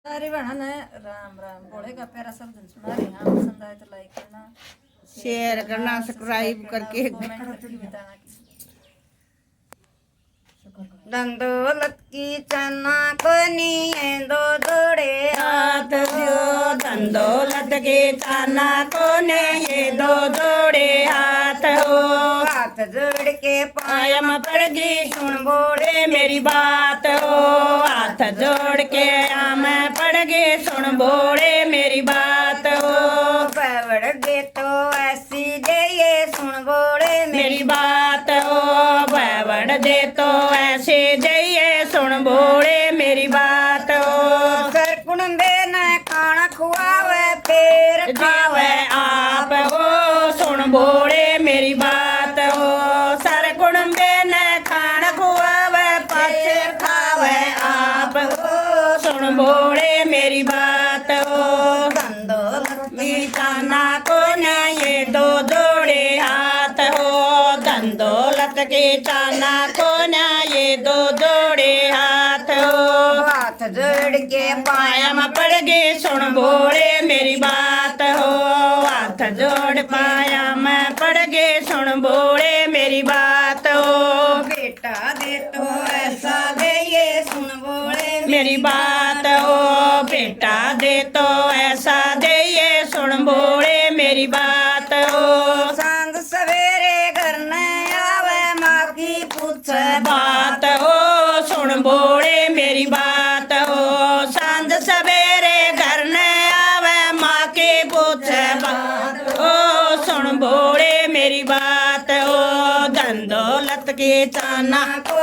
सारी बहन है राम राम बोले का प्यारा सब दिन सुना रही हाँ पसंद आए तो लाइक करना शेयर करना सब्सक्राइब करके कमेंट करके बताना कि दंदौलत की चना को नहीं दो जोड़े हाथ दियो दंदौलत के चाना को ने ये दो जोड़े हाथ हो हाथ जोड़ के पायम पड़गी सुन बोले मेरी बात हो हाथ जोड़ के आम पड़गे सुन बोले मेरी बात हो पवड़ दे तो ऐसी दे ये सुन बोले मेरी बात हो बैवड़ दे तो ऐसे जइए सुन बोले मेरी बात हो सर कुंबे न खाना खुआवे फिर खावे आप हो सुन बोले मेरी बात हो सर कुंबे न खान खुआवे पाछे खावे आप हो सुन बोले मेरी बात हो दंदौलत मीठाना को न ये दो जोड़े हाथ हो दंदौलत के चाना को न ये दो जोड़े हाथ हो हाथ जोड़ के पायम पड़ गए सुन बोले मेरी बात हो हाथ जोड़ पायम पड़ गए सुन बोले मेरी बात हो बेटा दे तो ऐसा दे ये सुन बोले मेरी बात हो बेटा दे तो ऐसा दे ये सुन बोले मेरी बात हो सांझ सवेरे घर न आवे माँ की पूछ बात हो सुन बोले मेरी बात हो सांझ सवेरे घर न आवे माँ के पूछे बात हो सुन बोले मेरी बात हो दंदौलत के चाना को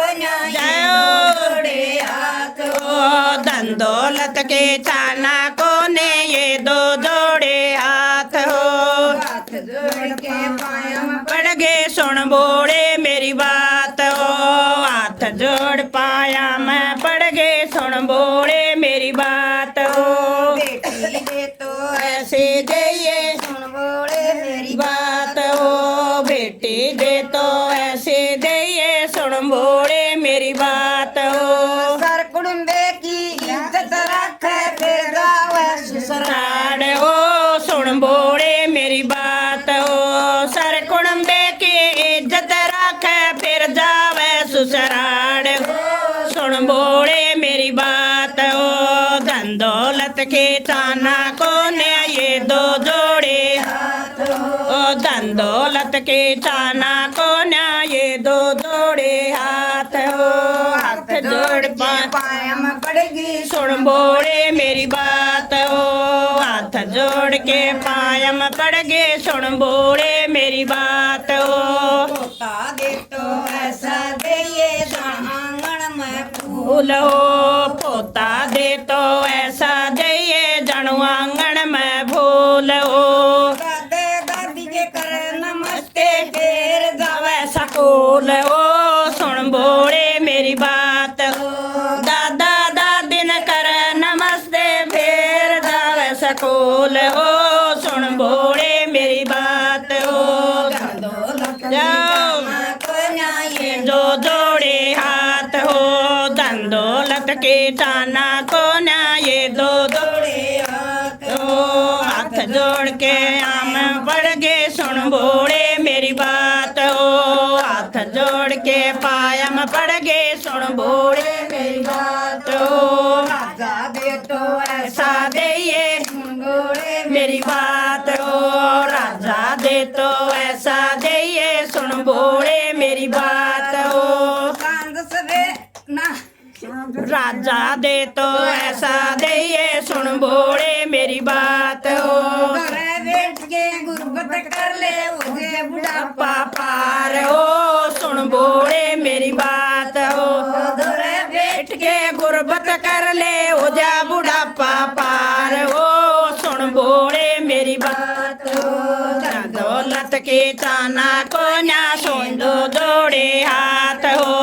जोड़े हाथ हो दंदौलत के चाना को ने ये दो जोड़े हाथ हो हाथ जोड़ के पायम पड़ गए सुन बोले मेरी बात हो हाथ जोड़ पाया मैं पड़ गए सुन बोले मेरी बात हो बेटी दे तो ऐसे जइए सुन बोले मेरी बात हो बेटी दे तो ऐसे जइए सुन बोले मेरी बात हो सर कुंबे की इज्जत रखे फिर गावे ससुराल सराड़ हो सुन बोले मेरी बात हो सर कुड़म्बे की इज्जत रखे फिर जावे ससुराल हो सुन बोले मेरी बात हो दंदौलत के चाना को ने ये दो जोड़े ओ दंदौलत के चाना को ने ये दो जोड़े हाथ हो हाथ जोड़ पा पायम पड़ेगी सुन बोले मेरी बात हो हाथ जोड़ के पायम पड़ गए सुन बोले मेरी बात हो पोता दे तो ऐसा दे ये आंगन में फूल फूल हो पोता दे तो ऐसा जइए जणु आंगन में फूल हो दादे दादी के करे नमस्ते फिर जावे सकूल हो सुन बोले मेरी बात हो दादा दादी न करे नमस्ते फिर जावे सकूल हो सुन बोले मेरी बात हो जाओ ये दो जोड़े हाथ हो दंदौलत के चाना को ना ये दो जोड़े हो हाथ जोड़ के आम पड़ गए सुन बोले मेरी बात हो हाथ जोड़ के पायम पड़ गए सुन बोले मेरी बात हो राजा दे तो ऐसा दे ये गोड़े मेरी बात हो राजा दे तो ऐसा दे ये सुन बोले मेरी बात हो सांझ सवे ना राजा दे तो ऐसा दे ये सुन बोले मेरी बात हो घरे बैठ के गुरबत कर ले उसे बुढ़ापा पार हो सुन बोले मेरी बात हो घरे बैठ के गुरबत कर ले हो जा बुढ़ापा पार हो सुन बोले मेरी बात हो दौलत के चाना को ना सुन दो जोड़े हाथ हो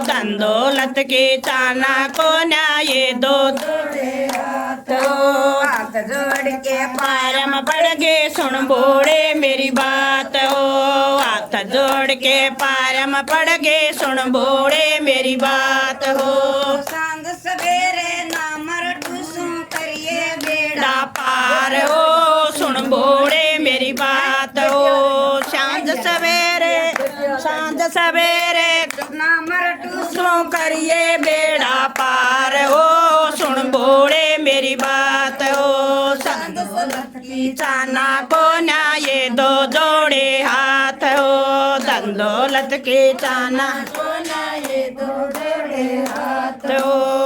दंदौलत के चाना को ना ये दो जोड़े हाथ हो हाथ जोड़ के पारम पड़ गए सुन बोले मेरी बात हो हाथ जोड़ के पारम पड़ गए सुन बोले मेरी बात हो सांझ सवेरे नामर टूसू करी सवेरे सांझ सवेरे ना मरटू सो करिए बेड़ा पार हो सुन बोले मेरी बात हो संग की चाना को ना ये दो जोड़े हाथ हो धन दौलत की चाना ये दो जोड़े हाथ हो